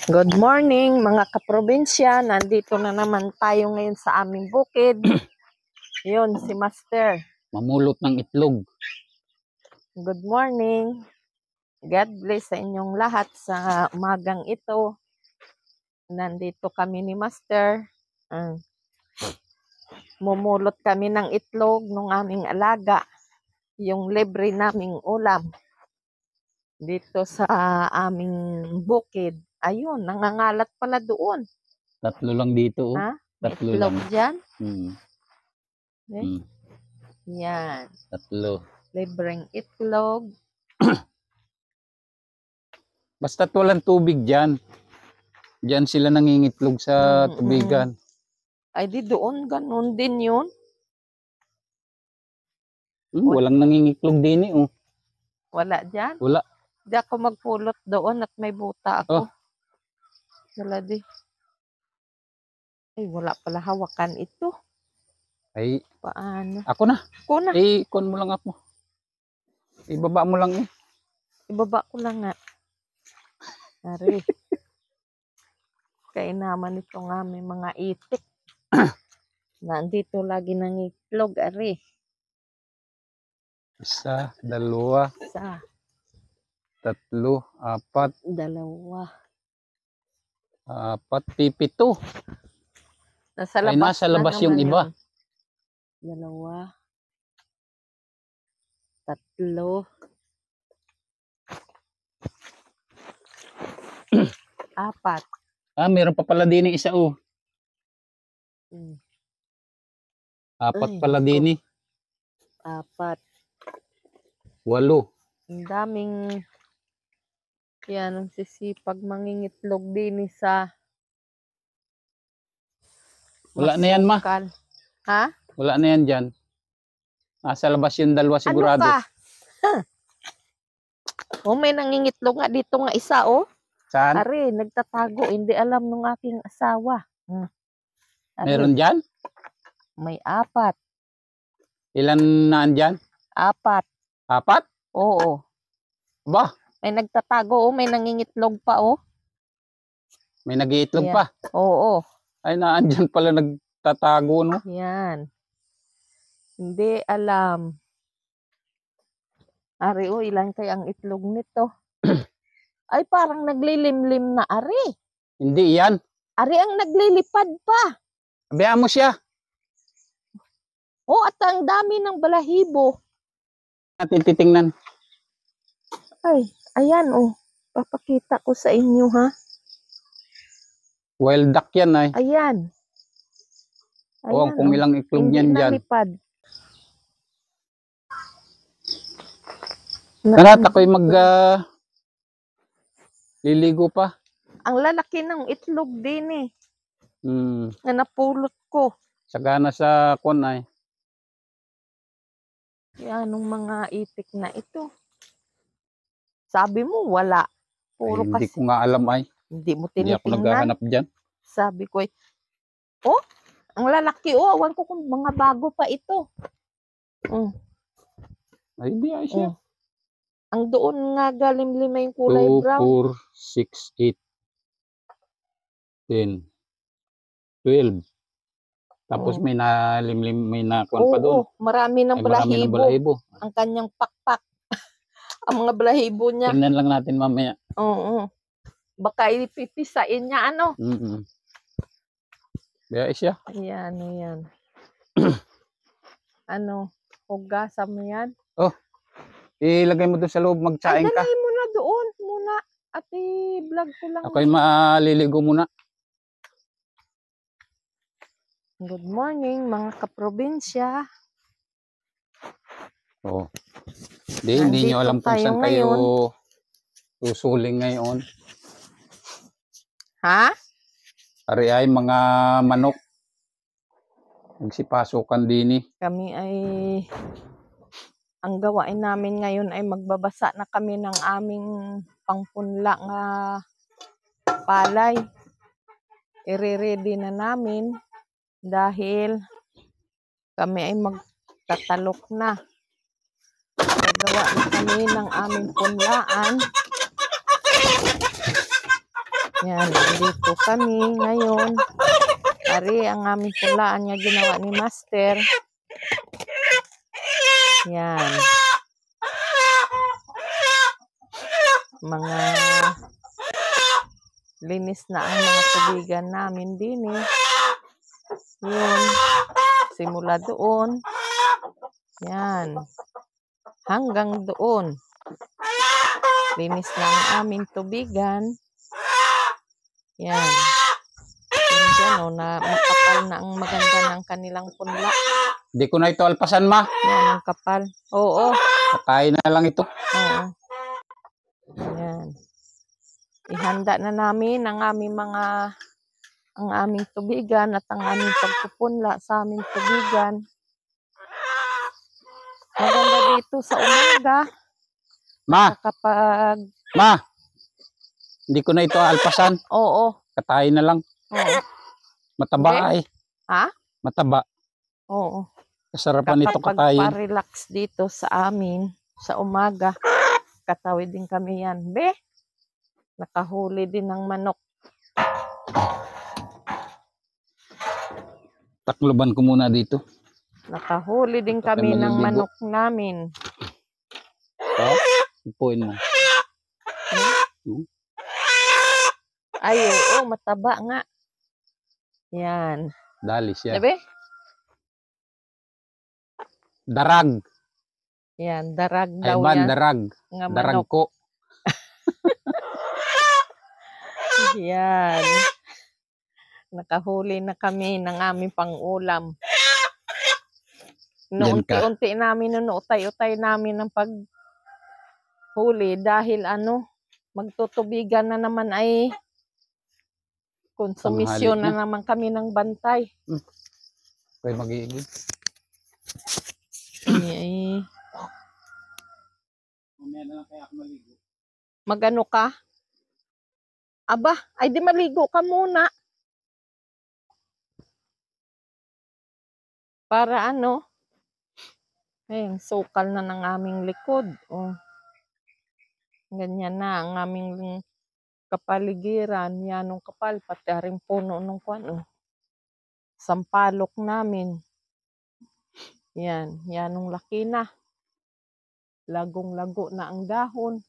Good morning mga kaprobinsya. Nandito na naman tayo ngayon sa aming bukid. Yun, si Master. Mamulot ng itlog. Good morning. God bless sa inyong lahat sa umagang ito. Nandito kami ni Master. Mumulot kami ng itlog ng aming alaga. Yung libre naming ulam. Dito sa aming bukid. Ayun, nangangalat pala doon. Tatlo lang dito. Oh. Ha? Tatlo itlog lang. Dyan? Hmm. Yan. Tatlo. Libreng itlog. Basta't walang tubig dyan. Dyan sila nangingitlog sa tubigan. Ay di doon, ganun din yun. Walang nangingitlog din eh. Oh. Wala dyan? Wala. Di ako magpulot doon at may buta ako. Oh. Wala di. Ay, wala pala hawakan ito. Ay. Paano? Ako na. Ako na. Kon mo lang ako. Ibaba mo lang eh. Ibaba ko lang nga. Ari. Kaya naman ito nga may mga itik. Nandito lagi ng itlog, ari. Isa, dalawa. Isa. Tatlo, apat. Dalawa. Apat, pipito. Nasa labas, ay, nasa labas yung iba. Yun. Dalawa. Tatlo. Apat. Meron pa pala din isa oh. Apat pala din eh. Apat. 8. Ang daming yan ang sisipag mangingitlog din sa wala na yan ma. Ha? Wala na yan dyan. Nasa labas yung dalawa sigurado. Ano ka? May nangingitlog nga dito nga isa oh. Saan? Ari, nagtatago. Hindi alam nung aking asawa. Meron dyan? May 4. Ilan naan dyan? 4. 4? Oo. Ba? May nagtatago oh. May nangingitlog pa oh. May nag-iitlog pa? Oo. Ay, naan dyan pala nagtatago no? Yan. Hindi alam. Ari oh, ilan kaya ang itlog nito? Ay, parang naglilimlim na ari. Hindi yan. Ari ang naglilipad pa. Abayaan mo siya. Oh, at ang dami ng balahibo. Natin titingnan. Ay, ayan oh. Papakita ko sa inyo ha. Wild duck yan ay. Ayan. Oh, kung ilang itlog yan dyan. Hindi nalipad. Narat ako'y liligo pa. Ang lalaki ng itlog din eh. Na napulot ko. Sagana sa kon ay. Yan ang mga itik na ito. Sabi mo wala. Puro ay, hindi ko nga alam ay. Hindi mo tinitingnan. Hindi ako naghahanap dyan. Sabi ko oh, ang lalaki oh. Awan ko kung mga bago pa ito. Ay, di ay siya. Ang doon nga galimlim yung kulay 2, brown. 4, 6, 8, 10, 12. Tapos may nalimlim, may nakuan pa doon. Marami ng balahibo. Ang kanyang pakpak. Ang mga balahibo niya. Tingnan lang natin mamaya. Oo. Baka ipipisain niya ano. Kaya siya. Ayan. Ano, hugasan mo yan? Oh. Ilagay mo doon sa loob, magsaing ka. Dalhin mo na doon muna. At i-vlog ko lang. Ako'y maliligo muna. Good morning mga kaprobinsya. Oh. Hindi nyo alam kung saan kayo susuling ngayon. Ha? Ari ay mga manok. Nagsipasukan din eh. Kami ay ang gawain namin ngayon ay magbabasa na kami ng aming pangpunla nga palay. I-ready na namin dahil kami ay magtatalok na. Nagawa na kami ng aming punlaan. Yan, dito kami ngayon. Ari, ang aming pulaan niya ginawa ni Master. Yan. Mga linis na ang mga tubigan namin din eh. Yun. Simula doon. Yan. Hanggang doon. Linis na ang aming tubigan. Yan. Yung dyan, oh, na makapal na ang maganda ng kanilang punla. Hindi ko na ito alpasan, ma. Yan, ang kapal. Oo. Patayin na lang ito. Oo. Yan. Ihanda na namin ang aming tubigan at ang aming pagpupunla sa aming tubigan. Maganda dito sa umaga. Ma, Kapag, ma. Hindi ko na ito alpasan. oo. Katayin na lang. Oo. Mataba Okay. ay. Ha? Mataba. Oo. Kasarapan ito katayin. Kapag-relax dito sa amin, sa umaga, katawid din kami yan. Be, nakahuli din ng manok. Takloban ko muna dito. Nakahuli din kami ng manok namin. Ha? Ipuin mo. Ay, oo, mataba nga. Yan. Dali siya. Sabi? Darag. Yan, darag daw Ayban, yan. darag. Nga Darag manok. ko. Yan. Nakahuli na kami ng aming pang-ulam. Yan ka. Unti-unti namin, utay-utay namin ng paghuli dahil magtutubigan na naman ay konsumisyon na naman kami ng bantay. Okay, mag-iigib. Ay, magano ka? Aba, ay di maligo ka muna. Para ayun, sukal na ng aming likod. Oh. Ganyan na ang aming kapaligiran. Yanong kapal, pati rin puno ng kwan. Oh. Sampalok namin. Yanong laki na. Lagong-lago na ang dahon.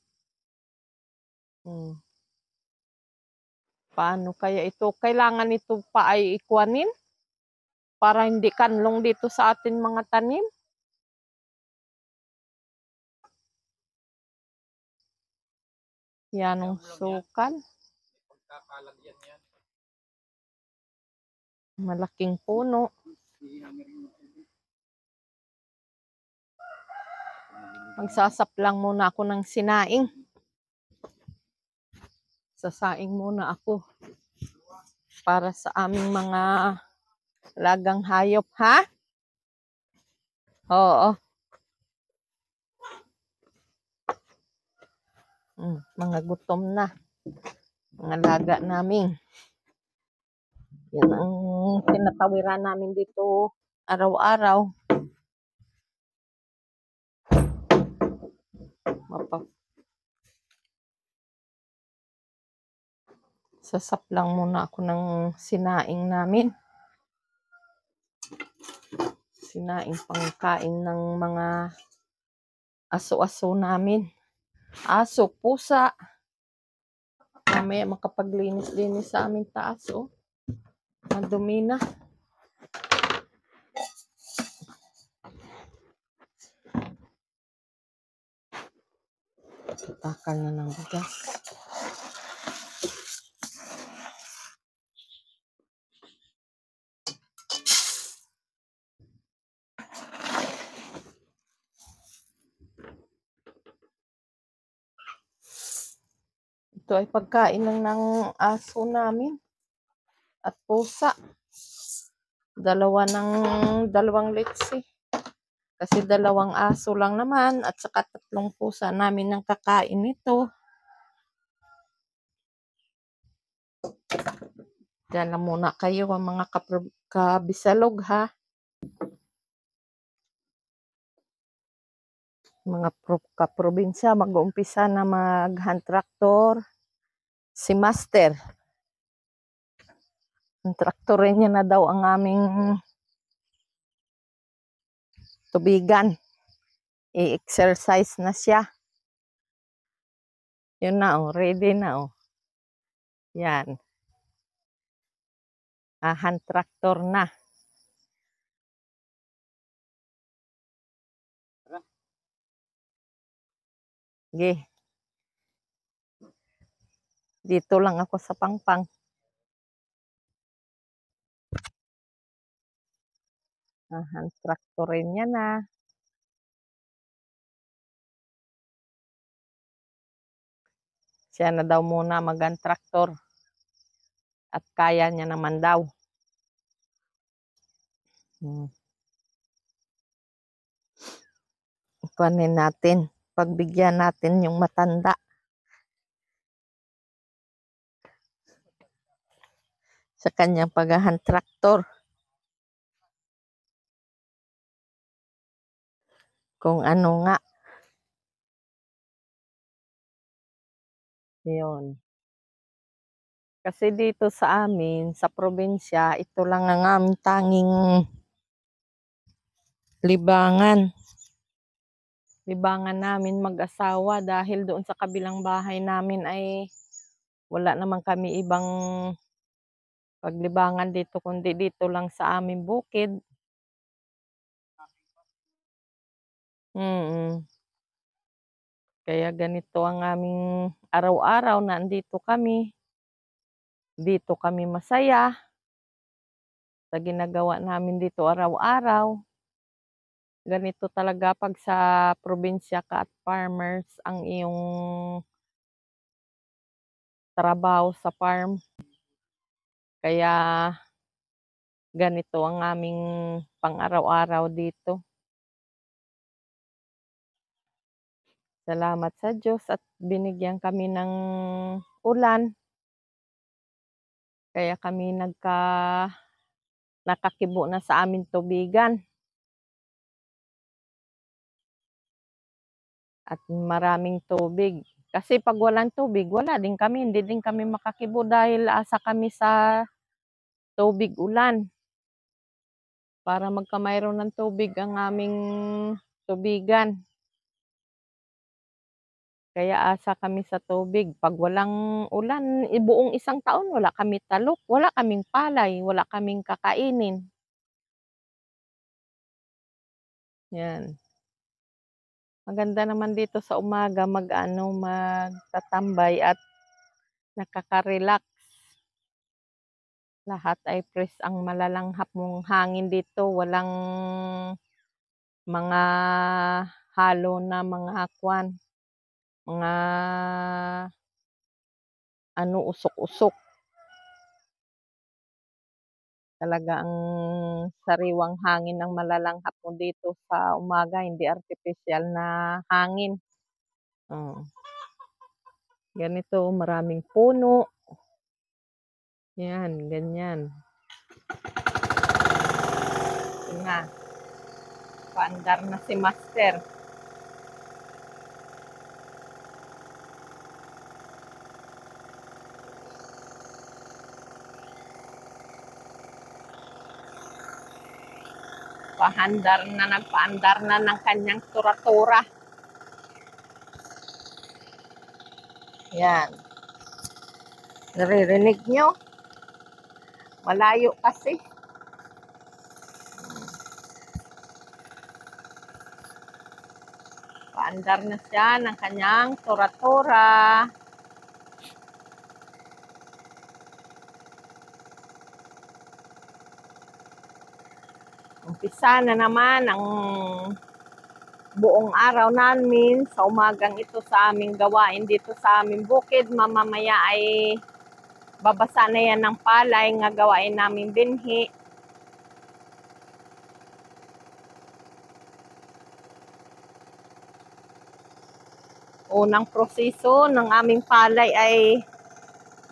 Paano kaya ito? Kailangan ito pa ay ikwanin para hindi kanlong dito sa atin mga tanim. Yanong sukal. Malaking puno. Magsasap lang muna ako ng sinaing. Sasaing muna ako para sa aming mga lagang hayop, ha? Oo. Mga gutom na. Mga laga namin. Yan ang tinatawiran namin dito araw-araw. Sasap lang muna ako ng sinaing namin. Sinaing pangkain ng mga aso-aso namin. Aso, pusa. Mamaya makapaglinis-linis sa aming taas, oh. Madumi na. Takal na ng bigas. Ito ay pagkain lang ng aso namin at pusa. Dalawang litsi. Kasi 2 aso lang naman at saka 3 pusa namin ang kakain nito. Diyan lang muna kayo ang mga kabisalog, ha. Mga kaprobinsya, mag-uumpisa na mag-hand tractor. Si Master. traktorin niya na daw ang aming tubigan. I-exercise na siya. Yun na oh, ready na oh. Yan. Hand tractor na. Sige. Dito lang ako sa pangpang. Hand tractorin niya na. Siya na daw muna mag-hand tractor. At kaya niya naman daw. Kunin natin. Pagbigyan natin yung matanda. Sa kanyang pag-hand tractor. Kung ano nga. Yun. Kasi dito sa amin, sa probinsya, ito lang ang aming tanging libangan. Libangan namin mag-asawa dahil doon sa kabilang bahay namin ay wala naman kami ibang paglibangan dito kundi dito lang sa aming bukid. Kaya ganito ang aming araw-araw na andito kami. Dito kami masaya sa ginagawa namin dito araw-araw. Ganito talaga pag sa probinsya ka at farmers ang iyong trabaho sa farm. Kaya ganito ang aming pang-araw-araw dito. Salamat sa Diyos at binigyan kami ng ulan. Kaya kami nakakibo na sa aming tubigan. At maraming tubig. Kasi pag walang tubig, wala din kami. Hindi din kami makakibo dahil asa kami sa tubig ulan. Para magkamayroon ng tubig ang aming tubigan. Kaya asa kami sa tubig. Pag walang ulan, buong isang taon, wala kami talok, wala kaming palay, wala kaming kakainin. Yan. Maganda naman dito sa umaga magtatambay at nakaka-relax. Lahat ay fresh ang malalanghap mong hangin dito. Walang mga halo na mga usok-usok. Talaga ang sariwang hangin ng malalanghap mo dito sa umaga, hindi artificial na hangin. Ganito, maraming puno. Yan, ganyan. Nga. Paandar na si Master. Nagpaandar na ng kanyang tura-tura. Yan. Naririnig nyo? Malayo kasi. Paandar na siya ng kanyang tura-tura. Umpisa na naman ang buong araw namin sa umagang ito sa aming gawain dito sa aming bukid. Mamamaya ay babasa na yan ng palay nga gawain namin binhi. Unang proseso ng aming palay ay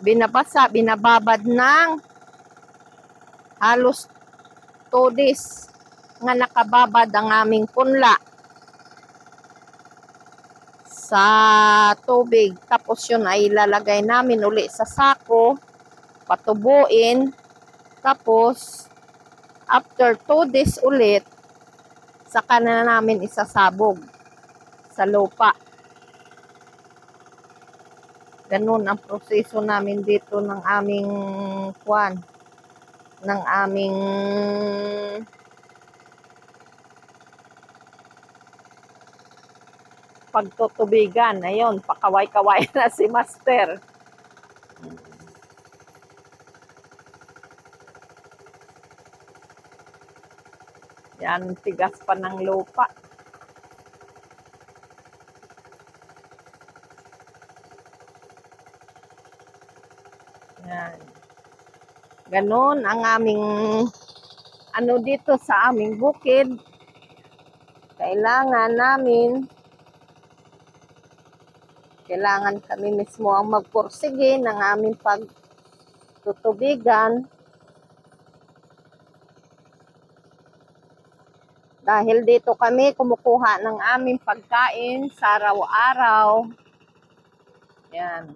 binababad ng halos 2 days nga nakababad ang aming punla sa tubig. Tapos yun ay ilalagay namin uli sa sako, patubuin, Tapos, after 2 days ulit, saka na namin isasabog sa lupa. Ganun ang proseso namin dito ng aming pagtutubigan. Ayun, pakaway-kaway na si Master. Yan, tigas pa ng lupa. Yan. Ganon ang aming dito sa aming bukid. Kailangan kami mismo ang magpursige ng aming pagtutubigan. Dahil dito kami kumukuha ng aming pagkain sa araw-araw. Yan.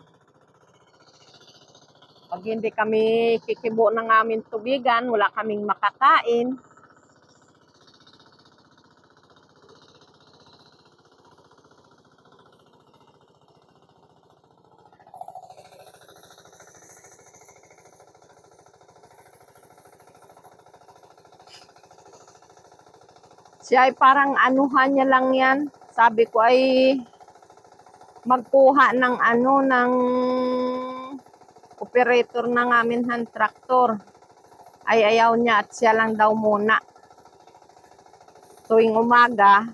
Pag hindi kami kikibo ng aming tubigan, wala kaming makakain. Siya ay parang anuhan niya lang yan. Sabi ko ay magkuha ng ng operator ng amin hand tractor. Ay ayaw niya at siya lang daw muna. Tuwing umaga,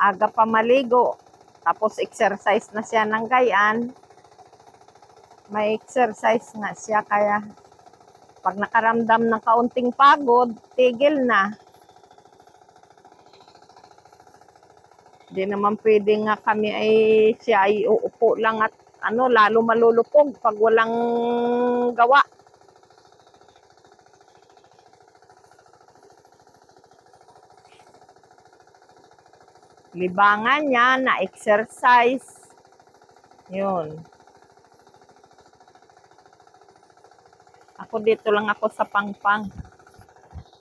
aga pa maligo. Tapos exercise na siya ng gayan. May exercise na siya kaya pag nakaramdam ng kaunting pagod, tigil na. Di naman pwede nga kami siya ay uupo lang at lalo malulupog pag walang gawa. Libangan niya na exercise. Yun. Ako dito lang ako sa pangpang.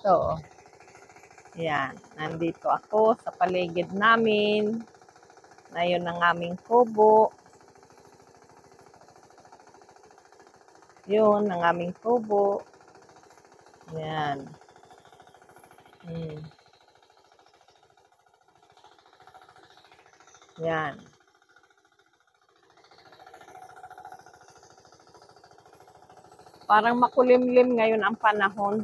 So, yan, nandito ako sa paligid namin. Na yun ang aming kubo. Yun ang aming kubo. Yan. Yan. Parang makulimlim ngayon ang panahon.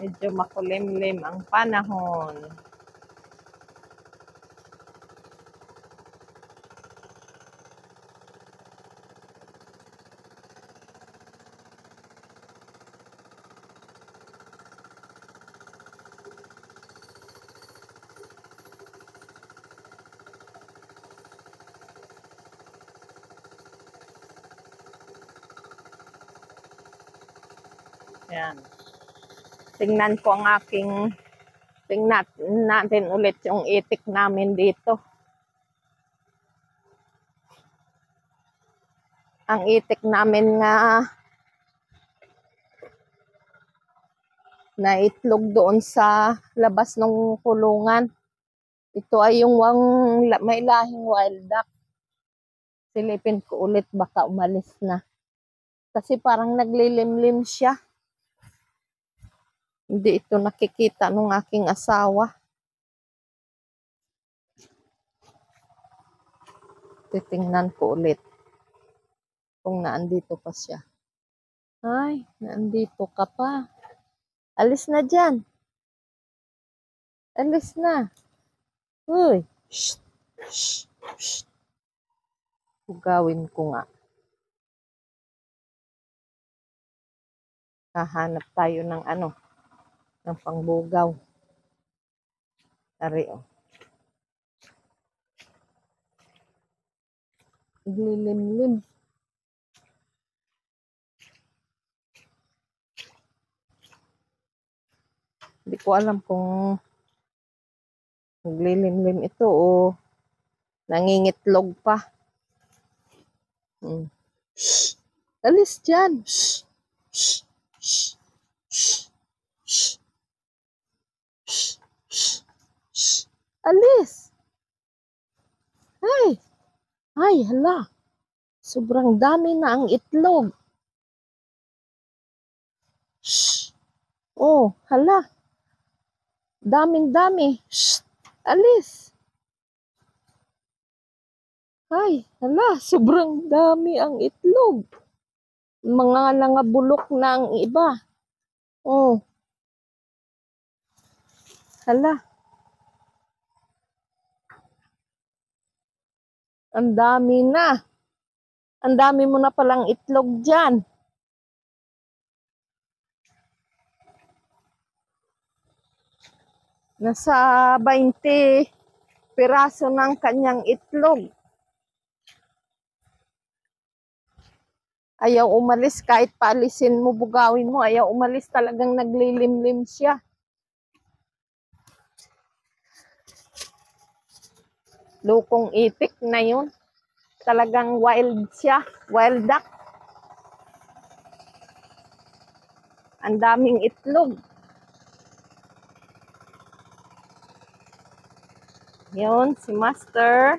Medyo makulimlim ang panahon. Yan. Tingnan natin ulit yung itik namin dito. Ang itik namin nga na itlog doon sa labas ng kulungan. Ito ay yung may lahing wild duck. Silipin ko ulit baka umalis na. Kasi parang naglilimlim siya. Hindi ito nakikita ng aking asawa. Titingnan ko ulit kung naandito pa siya. Ay, naandito ka pa. Alis na dyan. Alis na. Uy. Shh. Shh. Shh. Gawin ko nga. Hahanap tayo ng ng pangbugaw. Tari, oh. Lilimlim. Hindi ko alam kung naglilimlim ito o nangingitlog pa. Shh. Alis dyan. Shh. Shh. Shh. Shh. Shh. Shh. Shh. Shh. Alis. Ay. Ay, hala. Sobrang dami na ang itlog. Shh. Oh, hala. Daming-dami. Shh. Alis. Ay, hala. Sobrang dami ang itlog. Mga nangabulok na ang iba. Oh. Hala. Ang dami na. Ang dami mo na palang itlog dyan. Nasa 20 piraso ng kanyang itlog. Ayaw umalis kahit paalisin mo, bugawin mo. Ayaw umalis, talagang naglilimlim siya. Lukong itik na yun. Talagang wild siya. Wild duck. Ang daming itlog. Yun, si Master.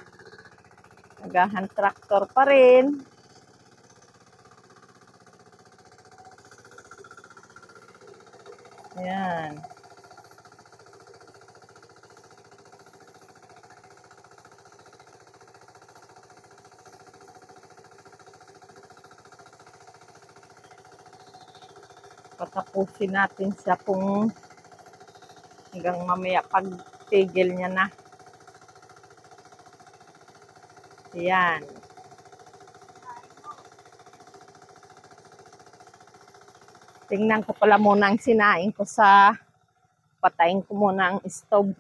Nagahan tractor pa rin. Ayan. Patapusin natin siya kung hanggang mamaya pag tigil niya na. Ayan. Tingnan ko pala muna ang sinain ko sa patayin ko muna ang stove.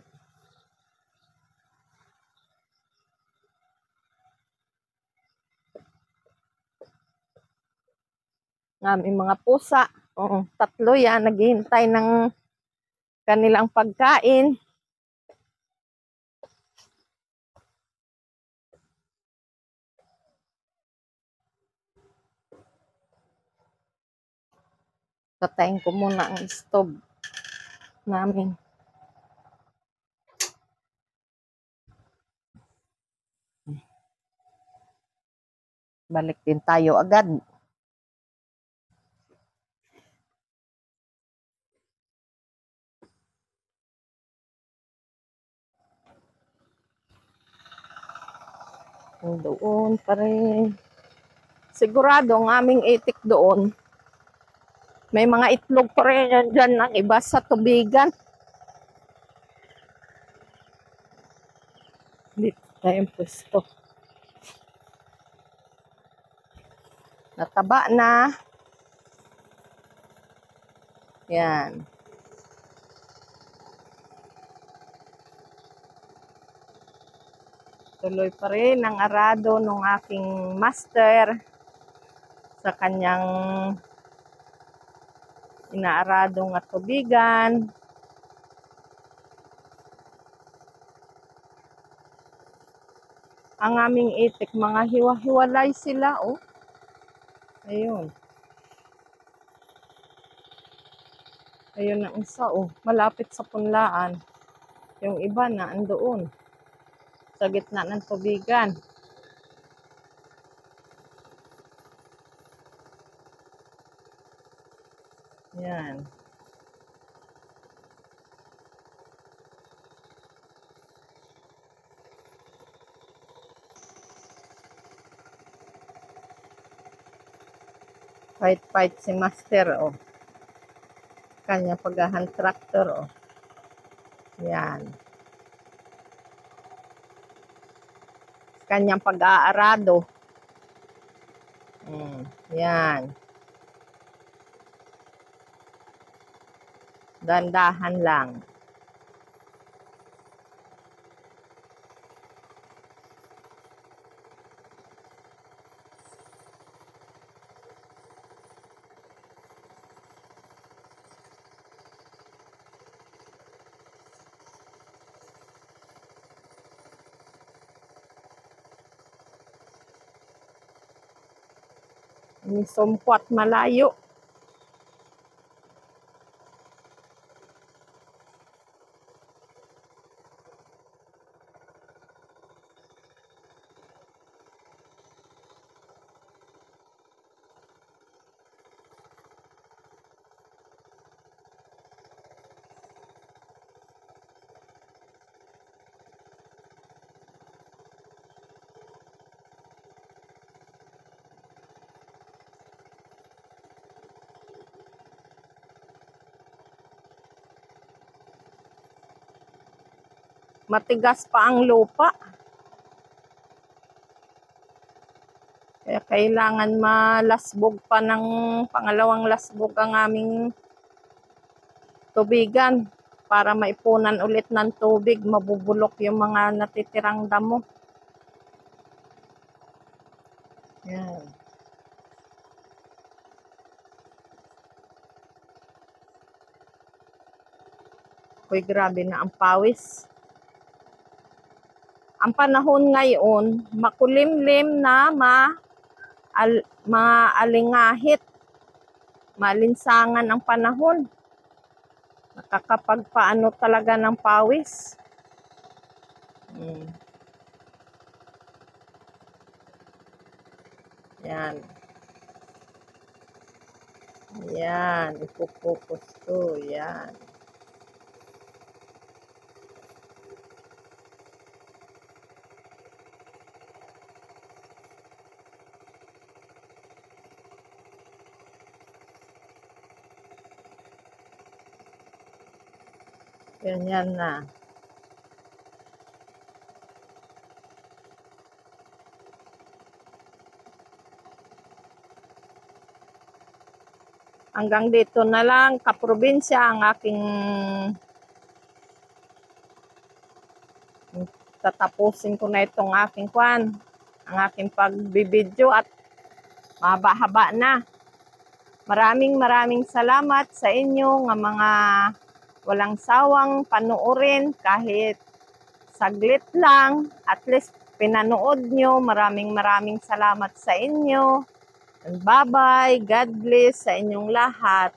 Ng aming mga pusa. Oo, 3 yan. Naghihintay ng kanilang pagkain. Patayin ko muna ang stove namin. Balik din tayo agad. Doon pa rin. Sigurado ang aming itik doon. May mga itlog pa rin yan dyan ng iba sa tubigan. Dito tayong pwesto. Nataba na. Yan. Tuloy pa rin ang arado ng aking master sa kanyang inaaradong at tubigan. Ang aming itik, mga hiwa-hiwalay sila, oh. Ayun. Ayun ang isa, oh. Malapit sa punlaan. Yung iba na andoon. Sa gitna ng tubigan. Yan. Fight si Master, oh. Kanya paghahan tractor, oh. Yan. Kanyang pag-aarado. Yan. Dandahan lang. Sumkwat malayo. Matigas pa ang lupa. Kaya kailangan malasbog pa ng pangalawang lasbog ang aming tubigan para maipunan ulit ng tubig, mabubulok yung mga natitirang damo. Yan. Uy, grabe na ang pawis. Ang panahon ngayon, makulimlim na maalingahit. Malinsangan ang panahon. Nakakapagpaano talaga ng pawis. Yan. Yan. Ipupokus ko. Yan. Ganyan na. Hanggang dito na lang, kaprobinsya, ang aking tatapusin ko na itong aking ang aking pagbibidyo at mahaba-haba na. Maraming salamat sa inyo nga mga walang sawang panoorin kahit saglit lang. At least pinanood nyo. Maraming salamat sa inyo. And bye-bye. God bless sa inyong lahat.